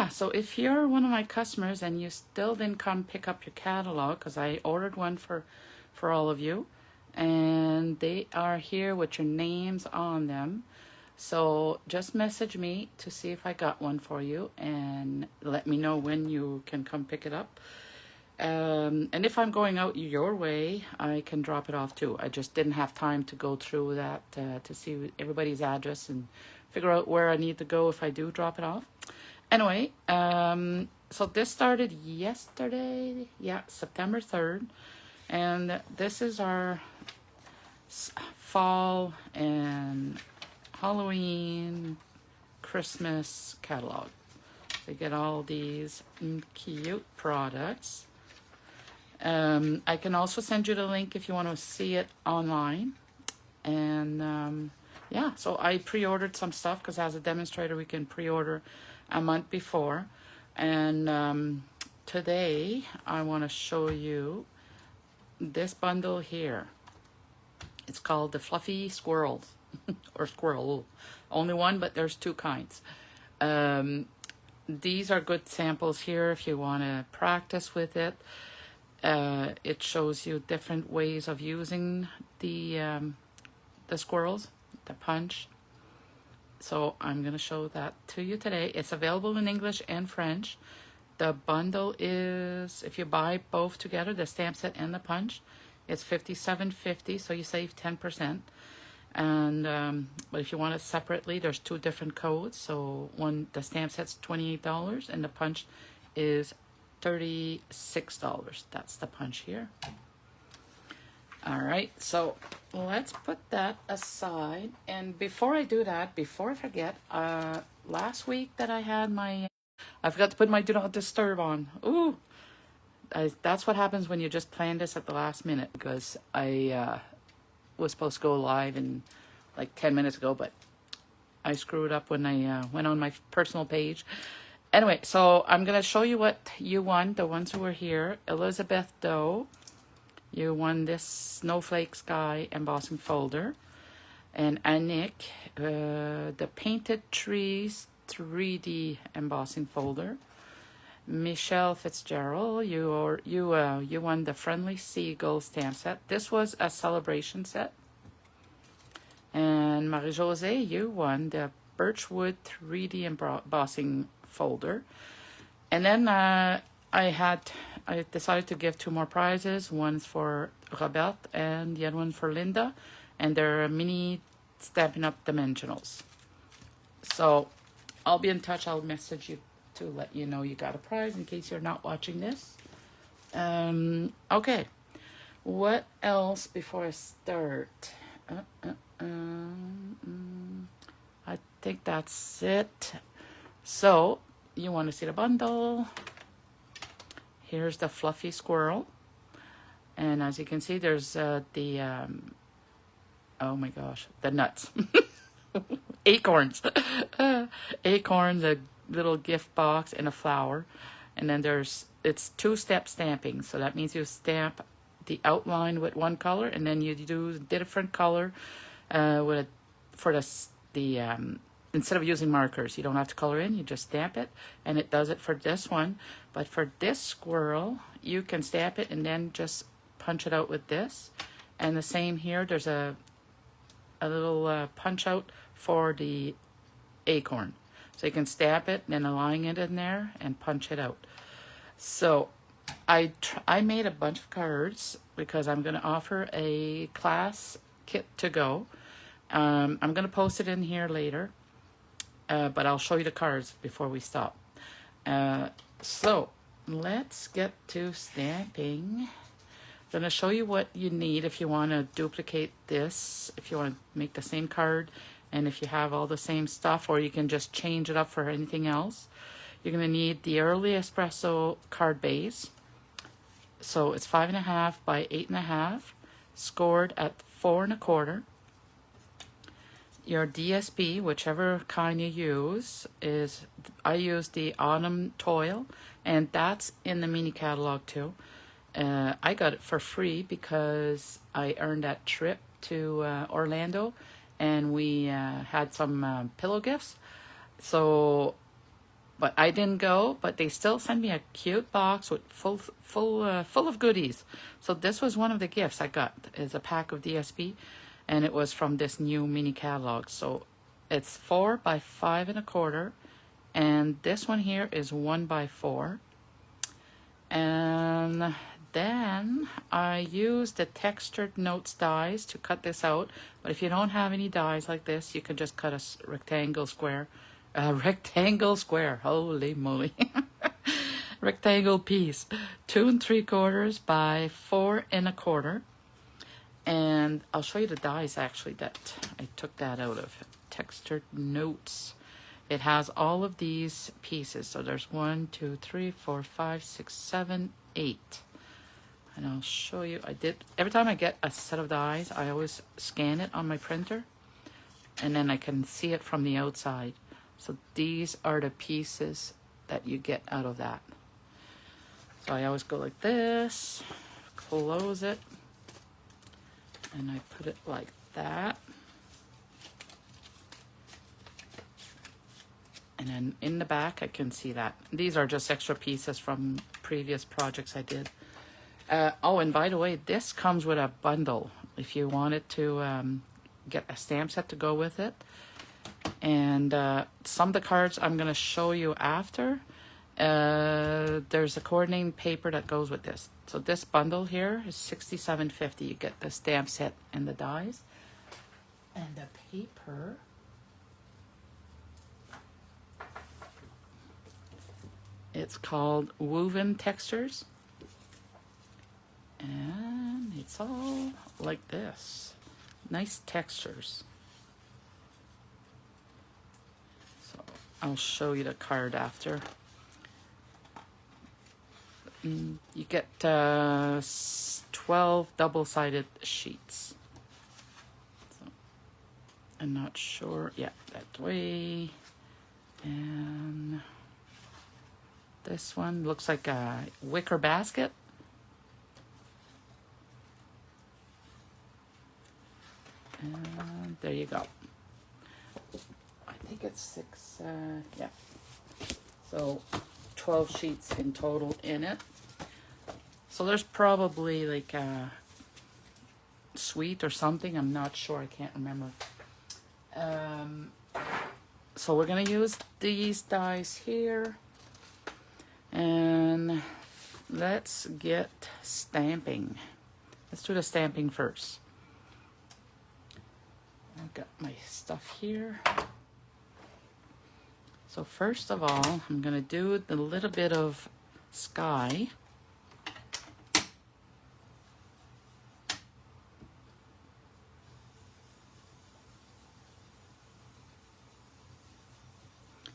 yeah, so if you're one of my customers and you still didn't come pick up your catalog, because I ordered one for all of you, and they are here with your names on them. So just message me to see if I got one for you and let me know when you can come pick it up. And if I'm going out your way, I can drop it off too. I just didn't have time to go through that to see everybody's address and figure out where I need to go if I do drop it off. Anyway, so this started yesterday, yeah, September 3rd. And this is our fall and Halloween, Christmas catalog. So you get all these cute products. I can also send you the link if you want to see it online. And yeah, so I pre-ordered some stuff because as a demonstrator we can pre-order a month before. And today I want to show you this bundle here. It's called the Fluffy Squirrel or Squirrel. Only one, but there's two kinds. These are good samples here if you want to practice with it. It shows you different ways of using the squirrels, the punch. So I'm going to show that to you today. It's available in English and French. The bundle is, if you buy both together, the stamp set and the punch, it's $57.50, so you save 10%. And but if you want it separately, there's two different codes. So the stamp set's $28 and the punch is $36. That's the punch here. All right, so let's put that aside. And before I do that, before I forget, last week that I had I forgot to put my Do Not Disturb on. Ooh, that's what happens when you just plan this at the last minute, because I was supposed to go live in like 10 minutes ago, but I screwed up when I went on my personal page. Anyway, so I'm going to show you what you won, the ones who were here. Elizabeth Doe, you won this Snowflake Sky embossing folder. And Anik, the Painted Trees 3D embossing folder. Michelle Fitzgerald, you won the Friendly Seagull stamp set. This was a celebration set. And Marie-Josée, you won the Birchwood 3D embossing folder. And then I decided to give two more prizes. One's for Robert and the other one for Linda. And they're mini Stampin' Up! Dimensionals. So I'll be in touch. I'll message you to let you know you got a prize in case you're not watching this. Okay. What else before I start? I think that's it. So, you want to see the bundle. Here's the Fluffy Squirrel. And as you can see, there's oh my gosh, the nuts. Acorns. Acorn, the little gift box, and a flower. And then it's two-step stamping. So that means you stamp the outline with one color, and then you do different color instead of using markers. You don't have to color in, you just stamp it, and it does it for this one. But for this squirrel, you can stamp it and then just punch it out with this. And the same here, there's a little punch out for the acorn. So you can stamp it and then align it in there and punch it out. So I made a bunch of cards because I'm going to offer a class kit to go. I'm going to post it in here later, but I'll show you the cards before we stop. So let's get to stamping. I'm going to show you what you need if you want to duplicate this, if you want to make the same card, and if you have all the same stuff, or you can just change it up for anything else. You're going to need the Early Espresso card base. So it's 5.5 by 8.5, scored at 4 1/4. Your DSP, whichever kind you use, I use the Autumn Toil, and that's in the mini catalog too. I got it for free because I earned that trip to Orlando, and we had some pillow gifts. So But I didn't go, but they still sent me a cute box with full of goodies. So this was one of the gifts I got, is a pack of DSP, and it was from this new mini catalog. So it's 4 by 5 1/4, and this one here is 1 by 4. And then I used the textured notes dies to cut this out. But if you don't have any dies like this, you can just cut a rectangle square. Rectangle square, holy moly. Rectangle piece, 2 3/4 by 4 1/4. And I'll show you the dies actually that I took that out of. Textured notes. It has all of these pieces. So there's 1 2 3 4 5 6 7 8. And I'll show you. Every time I get a set of dies, I always scan it on my printer, and then I can see it from the outside. So these are the pieces that you get out of that. So I always go like this, close it, and I put it like that. And then in the back, I can see that. These are just extra pieces from previous projects I did. Oh, and by the way, this comes with a bundle if you wanted to get a stamp set to go with it. And some of the cards I'm going to show you after. There's a coordinating paper that goes with this. So this bundle here is $67.50. You get the stamp set and the dies. And the paper... It's called Woven Textures. And it's all like this. Nice textures. So I'll show you the card after. You get 12 double-sided sheets. So I'm not sure. Yeah, that way. And this one looks like a wicker basket. And there you go. I think it's 6, yeah. So 12 sheets in total in it. So there's probably like a sweet or something. I'm not sure. I can't remember. So we're going to use these dies here. And let's get stamping. Let's do the stamping first. I've got my stuff here. So first of all, I'm going to do a little bit of sky.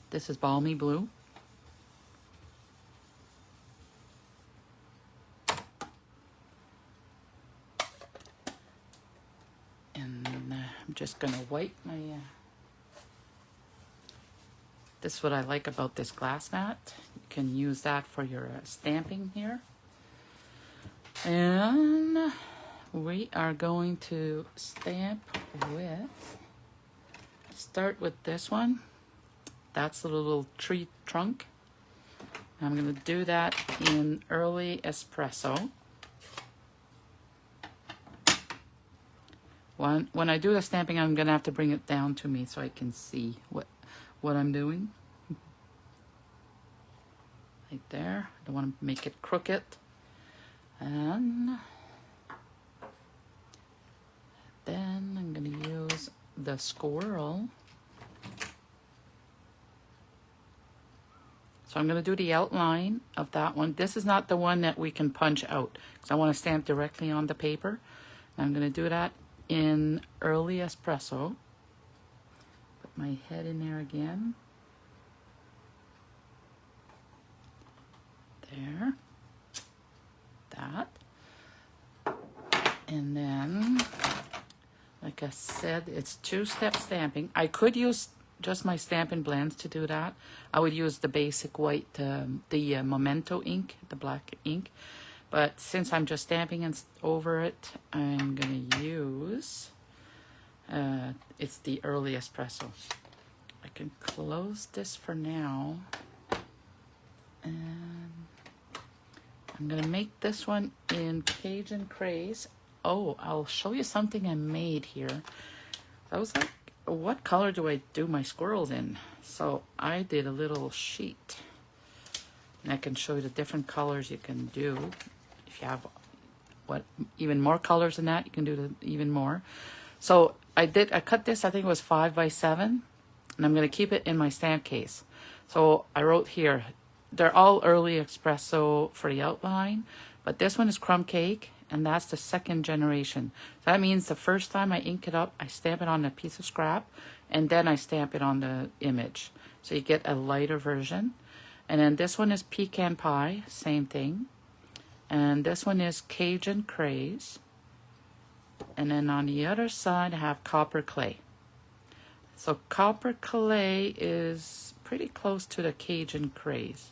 This is Balmy Blue. I'm just gonna wipe my this is what I like about this glass mat. You can use that for your stamping here. And we are going to stamp with, start with this one. That's the little tree trunk. I'm gonna do that in early espresso. When I do the stamping, I'm going to have to bring it down to me so I can see what I'm doing. Right there. I don't want to make it crooked. And then I'm going to use the squirrel. So I'm going to do the outline of that one. This is not the one that we can punch out because I want to stamp directly on the paper. I'm going to do that in early espresso. Put my head in there again. There. That. And then, like I said, it's 2-step stamping. I could use just my Stampin' Blends to do that. I would use the basic white, the Memento ink, the black ink. But since I'm just stamping over it, I'm going to use, it's the early espresso. I can close this for now. And I'm gonna make this one in Cajun Craze. Oh, I'll show you something I made here. I was like, what color do I do my squirrels in? So I did a little sheet. And I can show you the different colors you can do. If you have even more colors than that, you can do even more. So I cut this, I think it was 5 by 7, and I'm gonna keep it in my stamp case. So I wrote here, they're all early espresso for the outline, but this one is crumb cake, and that's the 2nd generation. So that means the first time I ink it up, I stamp it on a piece of scrap, and then I stamp it on the image. So you get a lighter version. And then this one is pecan pie, same thing. And this one is Cajun Craze. And then on the other side, I have copper clay. So copper clay is pretty close to the Cajun Craze,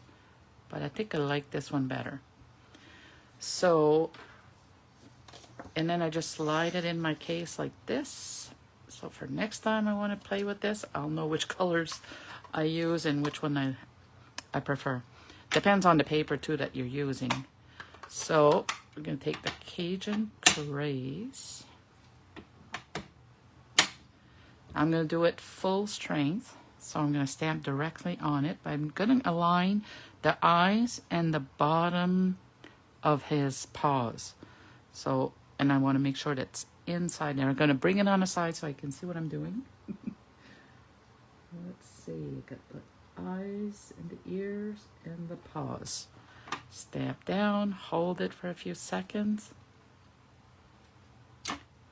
but I think I like this one better. So, and then I just slide it in my case like this. So for next time I want to play with this, I'll know which colors I use and which one I prefer. Depends on the paper too that you're using. So we're going to take the Cajun Craze. I'm going to do it full strength. So I'm going to stamp directly on it. But I'm going to align the eyes and the bottom of his paws. So, and I want to make sure that's inside there. I'm going to bring it on the side so I can see what I'm doing. Let's see. Got the eyes and the ears and the paws. Stamp down, hold it for a few seconds,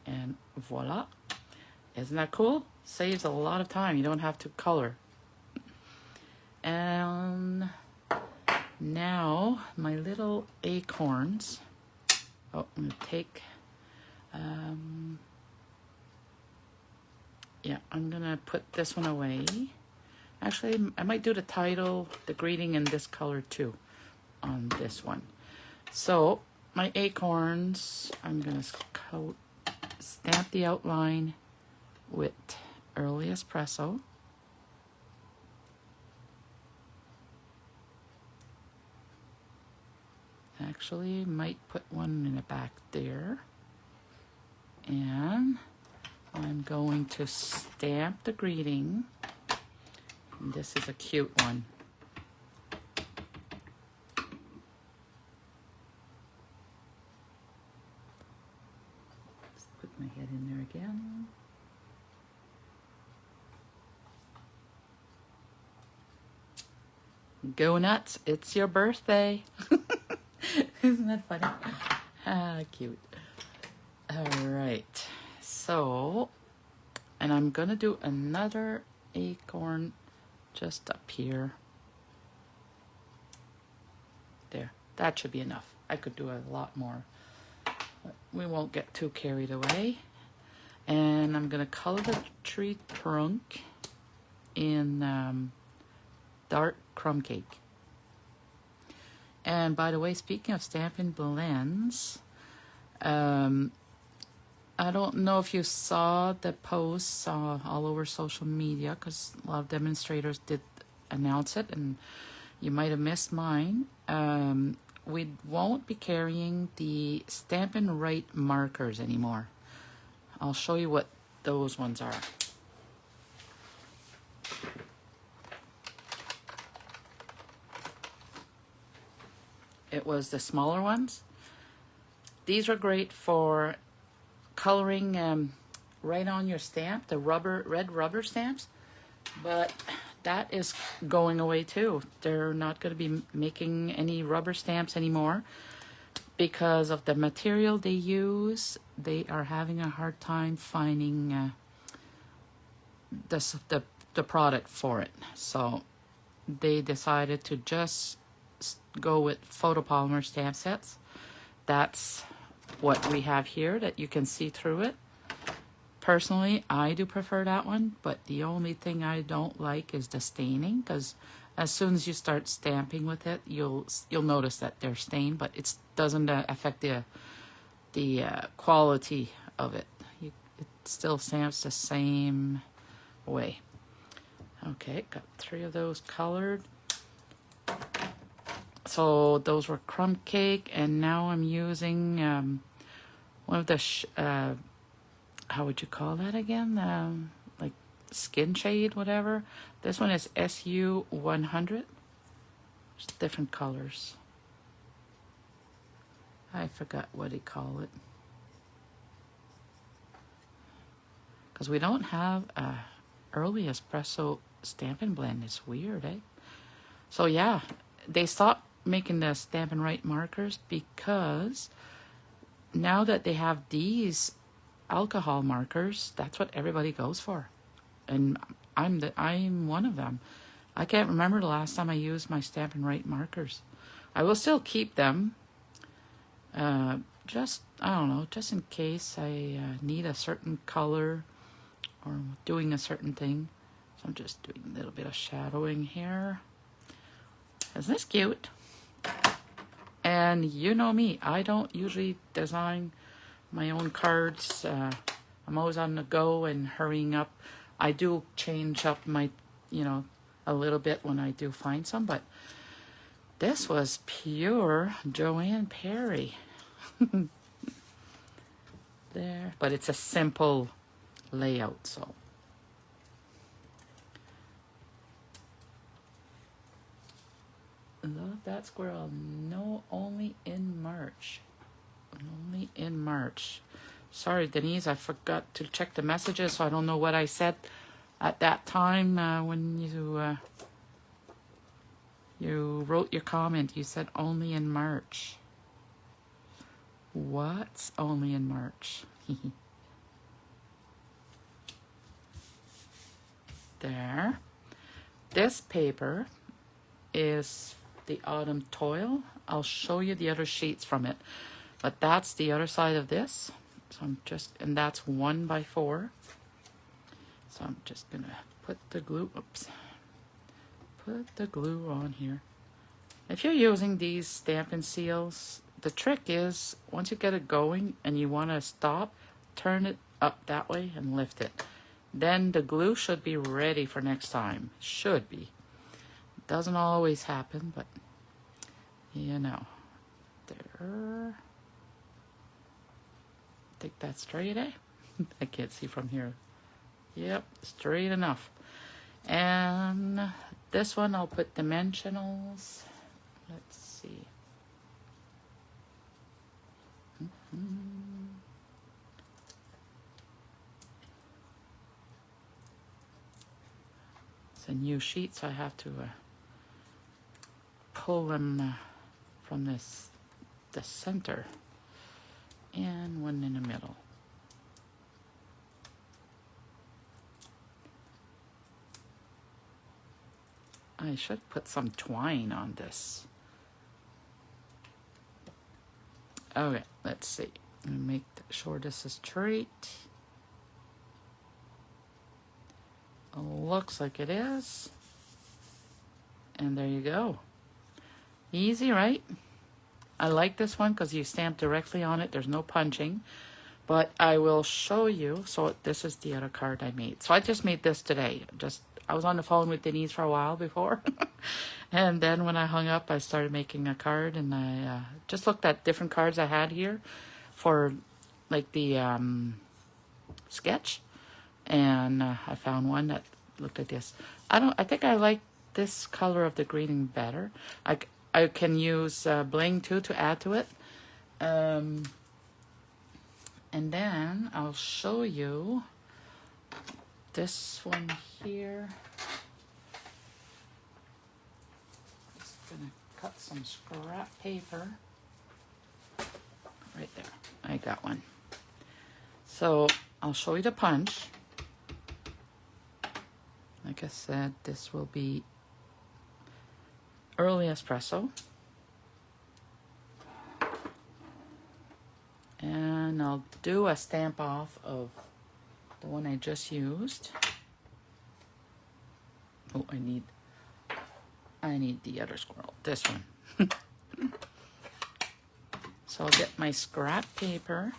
and voila. Isn't that cool? Saves a lot of time. You don't have to color. And now my little acorns. Oh, I'm gonna take yeah, I'm gonna put this one away. Actually, I might do the title, the greeting in this color too on this one. So my acorns, I'm gonna stamp the outline with early espresso. Actually, might put one in the back there. And I'm going to stamp the greeting. And this is a cute one. Just put my head in there again. Go nuts, it's your birthday. Isn't that funny? Ah, cute. All right, so, and I'm gonna do another acorn just up here. There, that should be enough. I could do a lot more, but we won't get too carried away. And I'm gonna color the tree trunk in dark crumb cake. And by the way, speaking of Stampin' Blends, I don't know if you saw the posts all over social media, because a lot of demonstrators did announce it, and you might have missed mine. We won't be carrying the Stampin' Right markers anymore. I'll show you what those ones are. It was the smaller ones. These are great for coloring right on your stamp, the red rubber stamps, but that is going away too. They're not going to be making any rubber stamps anymore because of the material they use. They are having a hard time finding the product for it, so they decided to just go with photopolymer stamp sets. That's what we have here, that you can see through it. Personally, I do prefer that one, but the only thing I don't like is the staining, because as soon as you start stamping with it, you'll notice that they're stained, but it doesn't affect the quality of it. It still stamps the same way. Okay, got 3 of those colored. So those were crumb cake, and now I'm using one of the how would you call that again? Like skin shade, whatever. This one is SU 100. There's different colors. I forgot what they call it. Because we don't have a early espresso Stampin' Blend. It's weird, eh? So yeah, they stopped making the Stampin' Right markers because now that they have these alcohol markers, that's what everybody goes for. And I'm one of them. I can't remember the last time I used my Stampin' Right markers. I will still keep them. Just, I don't know, just in case I need a certain color or doing a certain thing. So I'm just doing a little bit of shadowing here. Isn't this cute? And you know me, I don't usually design my own cards. I'm always on the go and hurrying up. I do change up my, you know, a little bit when I do find some, but this was pure Joanne Perry. There, but it's a simple layout, so. Love that squirrel. No, only in March. Only in March. Sorry, Denise, I forgot to check the messages, so I don't know what I said at that time when you wrote your comment. You said only in March. What's only in March? There. This paper is the Autumn Toil. I'll show you the other sheets from it. But that's the other side of this. So I'm just, and that's 1x4. So I'm just gonna put the glue, oops. Put the glue on here. If you're using these Stampin' Seals, the trick is, once you get it going and you want to stop, turn it up that way and lift it. Then the glue should be ready for next time. Should be. Doesn't always happen, but you know. There. Think that's straight, eh? I can't see from here. Yep, straight enough. And this one I'll put dimensionals. Let's see. It's a new sheet, so I have to pull them from the center, and one in the middle. I should put some twine on this. Okay, let's see. Make sure this is straight. Looks like it is. And there you go. Easy, right? I like this one because you stamp directly on it. There's no punching. But I will show you. So this is the other card I made. So I just made this today. I was on the phone with Denise for a while before. And then when I hung up, I started making a card. And I just looked at different cards I had here for like the sketch. And I found one that looked like this. I think I like this color of the green better. I can use bling too to add to it. And then I'll show you this one here. Just gonna cut some scrap paper. Right there, I got one. So I'll show you the punch. Like I said, this will be early espresso. And I'll do a stamp off of the one I just used. Oh, I need the other squirrel, this one. So I'll get my scrap paper.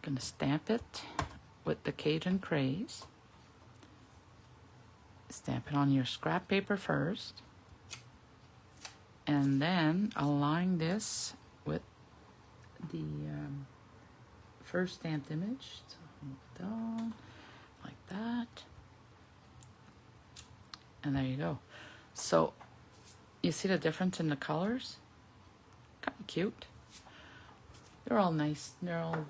Gonna stamp it with the Cajun Craze. Stamp it on your scrap paper first. And then align this with the first stamped image. So hold down like that. And there you go. So you see the difference in the colors? Kind of cute. They're all nice. They're all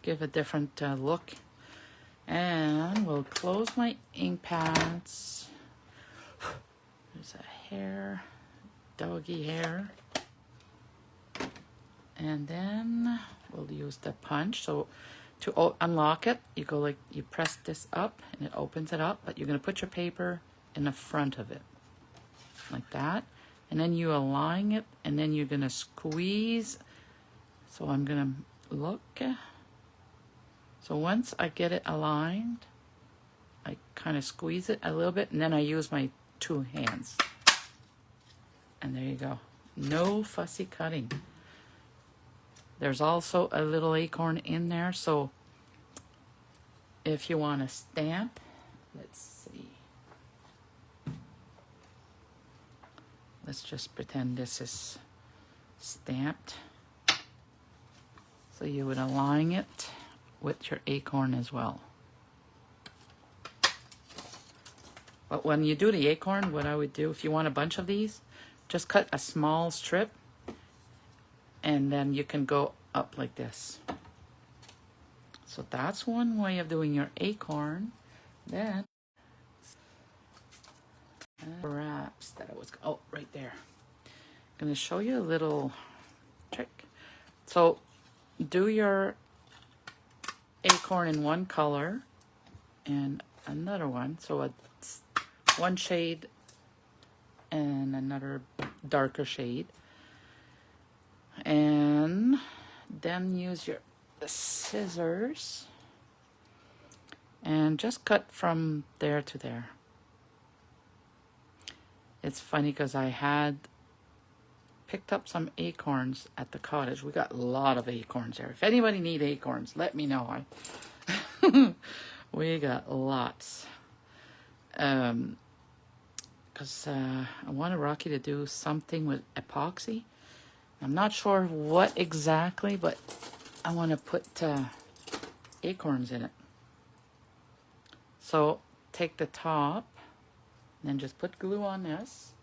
give a different look. And we'll close my ink pads. There's a hair, doggy hair. And then we'll use the punch. So to unlock it, you go like, you press this up and it opens it up, but you're going to put your paper in the front of it like that. And then you align it, and then you're going to squeeze. So I'm going to look. So once I get it aligned, I kind of squeeze it a little bit, and then I use my 2 hands. And there you go. No fussy cutting. There's also a little acorn in there, so if you want to stamp, let's see. Let's just pretend this is stamped. So you would align it with your acorn as well. But when you do the acorn, what I would do, if you want a bunch of these, just cut a small strip, and then you can go up like this. So that's one way of doing your acorn. Then wraps that I was, oh, right there. I'm going to show you a little trick. So do your acorn in one color and another one. So it's one shade and another darker shade. And then use your scissors and just cut from there to there. It's funny because I had picked up some acorns at the cottage. We got a lot of acorns there. If anybody need acorns, let me know. We got lots. Because I wanted Rocky to do something with epoxy. I'm not sure what exactly, but I want to put acorns in it. So take the top, then just put glue on this.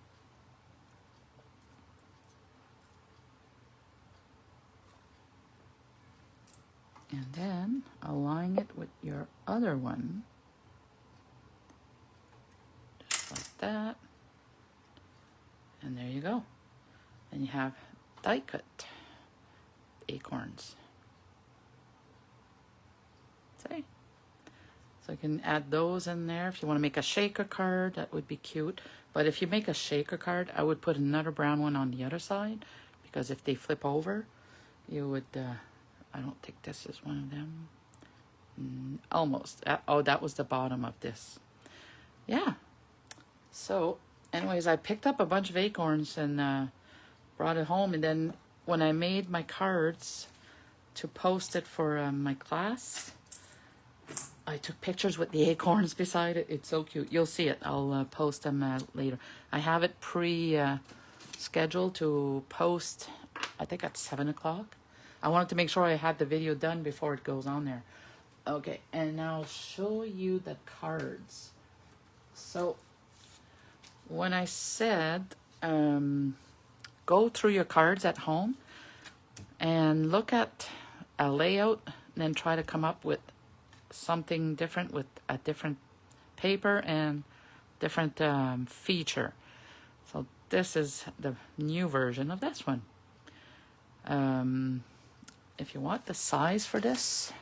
And then align it with your other one. Just like that. And there you go. Then you have die cut acorns. See? So you can add those in there. If you want to make a shaker card, that would be cute. But if you make a shaker card, I would put another brown one on the other side, because if they flip over, you would, I don't think this is one of them. Almost. Oh, that was the bottom of this. Yeah. So, anyways, I picked up a bunch of acorns and brought it home. And then when I made my cards to post it for my class, I took pictures with the acorns beside it. It's so cute. You'll see it. I'll post them later. I have it scheduled to post, I think at 7 o'clock. I wanted to make sure I had the video done before it goes on there. Okay, and I'll show you the cards. So, when I said, go through your cards at home and look at a layout and then try to come up with something different with a different paper and different feature. So this is the new version of this one. If you want the size for this,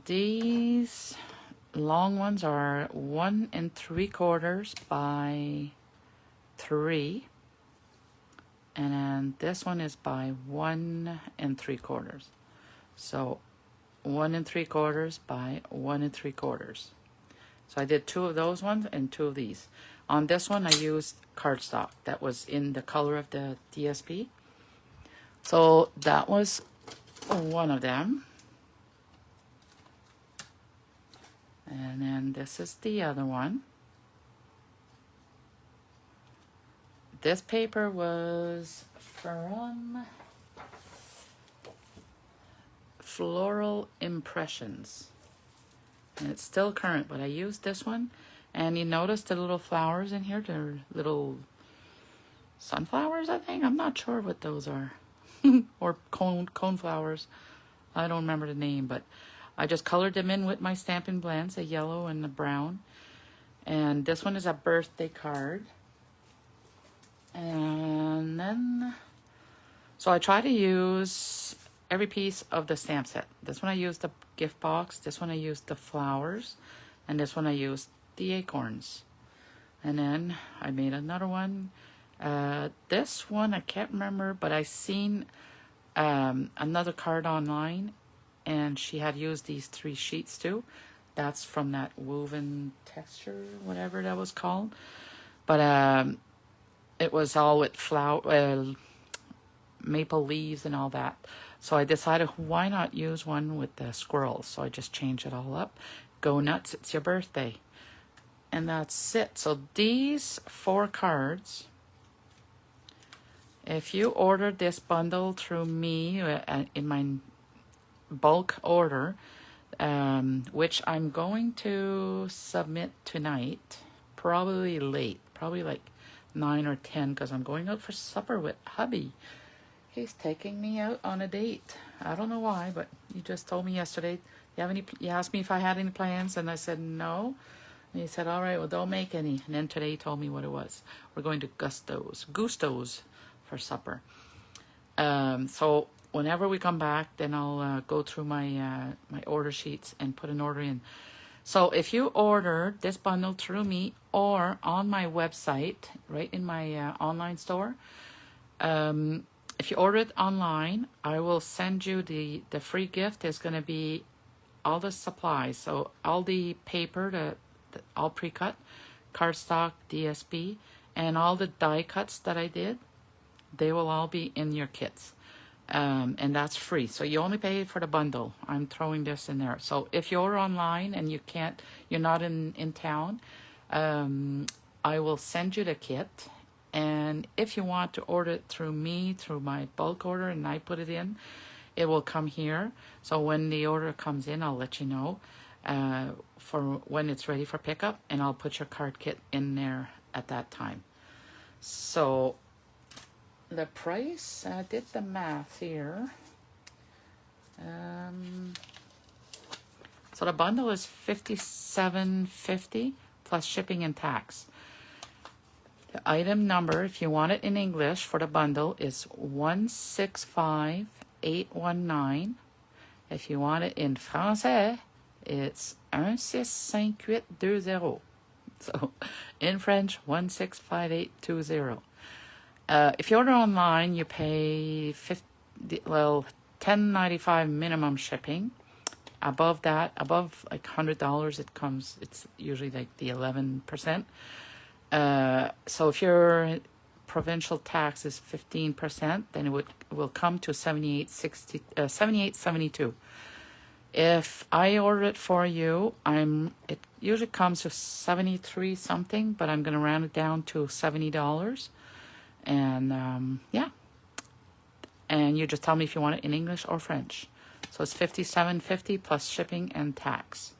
these long ones are 1 3/4 by 3, and then this one is by 1 3/4. So 1 3/4 by 1 3/4. So I did 2 of those ones and 2 of these. On this one, I used cardstock that was in the color of the DSP. So that was one of them. And then this is the other one. this paper was from Floral Impressions. And it's still current, but I used this one. And you notice the little flowers in here? They're little sunflowers, I think. I'm not sure what those are. Or cone flowers. I don't remember the name, but I just colored them in with my Stampin' Blends, a yellow and a brown. And this one is a birthday card. And then, so I try to use every piece of the stamp set. This one I used the gift box, this one I used the flowers, and this one I used the acorns. And then I made another one. This one I can't remember, but I seen another card online, and she had used these 3 sheets too. That's from that woven texture, whatever that was called. But it was all with maple leaves and all that. So I decided, why not use one with the squirrels? So I just changed it all up. Go nuts, it's your birthday. And that's it. So these 4 cards, if you ordered this bundle through me in my bulk order, which I'm going to submit tonight, probably late, probably like 9 or 10, because I'm going out for supper with hubby. He's taking me out on a date. I don't know why, but he just told me yesterday. You asked me if I had any plans, and I said no. And he said, all right, well, don't make any. And then today he told me what it was. We're going to Gusto's for supper. So whenever we come back, then I'll go through my my order sheets and put an order in. So if you order this bundle through me or on my website, right in my online store, if you order it online, I will send you the free gift. Is going to be all the supplies. So all the paper, all pre-cut, cardstock, DSP, and all the die cuts that I did, they will all be in your kits. And that's free. So you only pay for the bundle. I'm throwing this in there. So if you're online and you're not in town, I will send you the kit. And if you want to order it through me, through my bulk order, and I put it in, it will come here. So when the order comes in, I'll let you know for when it's ready for pickup, and I'll put your card kit in there at that time. So the price, I did the math here. So the bundle is $57.50 plus shipping and tax. The item number, if you want it in English for the bundle, is 165819. If you want it in Français, it's 165820. So in French, 165820. If you order online, you pay $10.95 minimum shipping. Above that, above like $100, it's usually like the 11%. So if your provincial tax is 15%, then it will come to $78.72. If I order it for you, it usually comes to 73 something, but I'm going to round it down to $70. And yeah, and you just tell me if you want it in English or French. So it's $57.50 plus shipping and tax.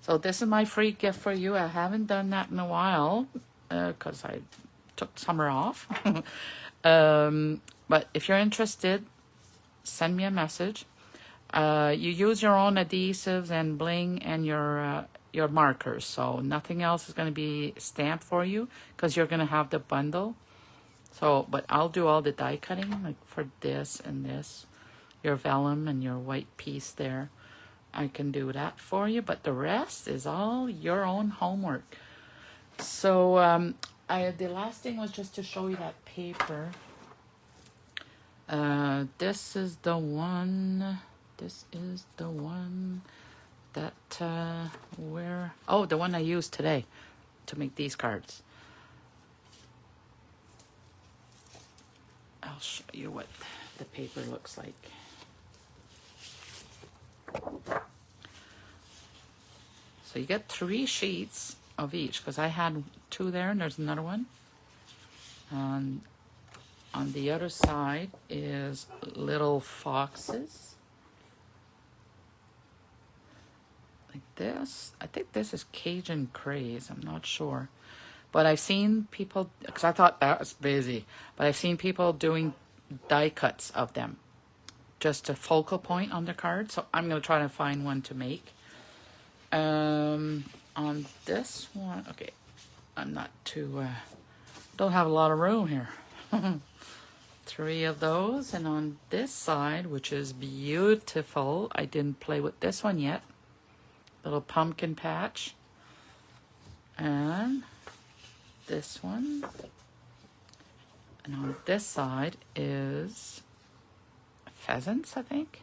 So this is my free gift for you. I haven't done that in a while because I took summer off. But if you're interested, send me a message. You use your own adhesives and bling and your markers. So nothing else is going to be stamped for you because you're going to have the bundle. So, but I'll do all the die cutting, like for this and this, your vellum and your white piece there. I can do that for you, but the rest is all your own homework. So, the last thing was just to show you that paper. This is the one that, the one I used today to make these cards. I'll show you what the paper looks like. So you get 3 sheets of each, because I had 2 there and there's another one. On the other side is little foxes. Like this. I think this is Cajun Craze. I'm not sure. But I've seen people, because I thought that was busy, but I've seen people doing die cuts of them. Just a focal point on the card. So I'm going to try to find one to make. On this one, okay, I'm not too, don't have a lot of room here. 3 of those. And on this side, which is beautiful, I didn't play with this one yet. Little pumpkin patch. And this one. And on this side is pheasants, I think.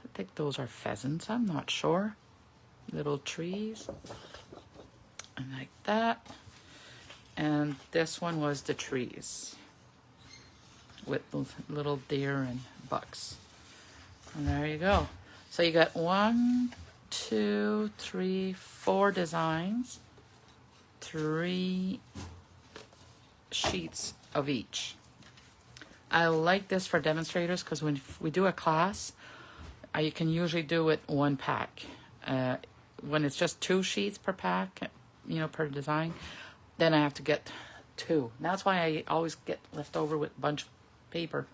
I think those are pheasants. I'm not sure. Little trees. And like that. And this one was the trees. With little deer and bucks. And there you go. So you got 1, 2, 3, 4 designs. 3 sheets of each. I like this for demonstrators because when we do a class, you can usually do it 1 pack. When it's just 2 sheets per pack, you know, per design, then I have to get 2. That's why I always get left over with a bunch of paper.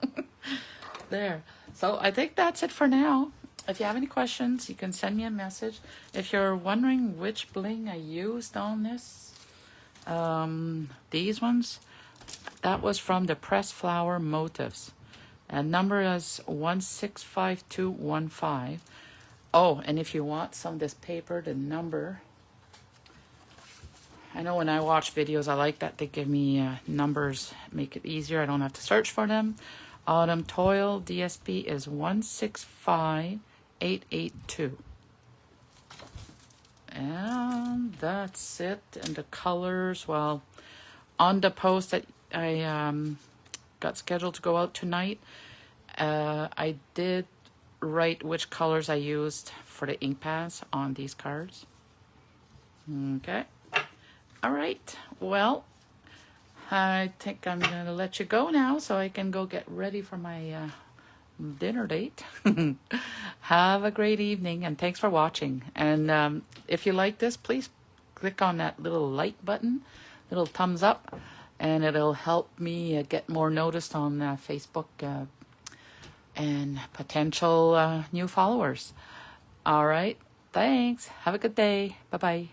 There. So I think that's it for now. If you have any questions, you can send me a message. If you're wondering which bling I used on this, these ones, that was from the Pressed Flower Motifs. And number is 165215. Oh, and if you want some of this paper, the number, I know when I watch videos, I like that they give me numbers, make it easier. I don't have to search for them. Autumn Toil DSP is 165882. And that's it. And the colors, well, on the post that I got scheduled to go out tonight, I did write which colors I used for the ink pads on these cards. Okay. All right. Well, I think I'm going to let you go now so I can go get ready for my dinner date. Have a great evening and thanks for watching. And if you like this, please click on that little like button, little thumbs up, and it'll help me get more noticed on Facebook and potential new followers. All right. Thanks. Have a good day. Bye-bye.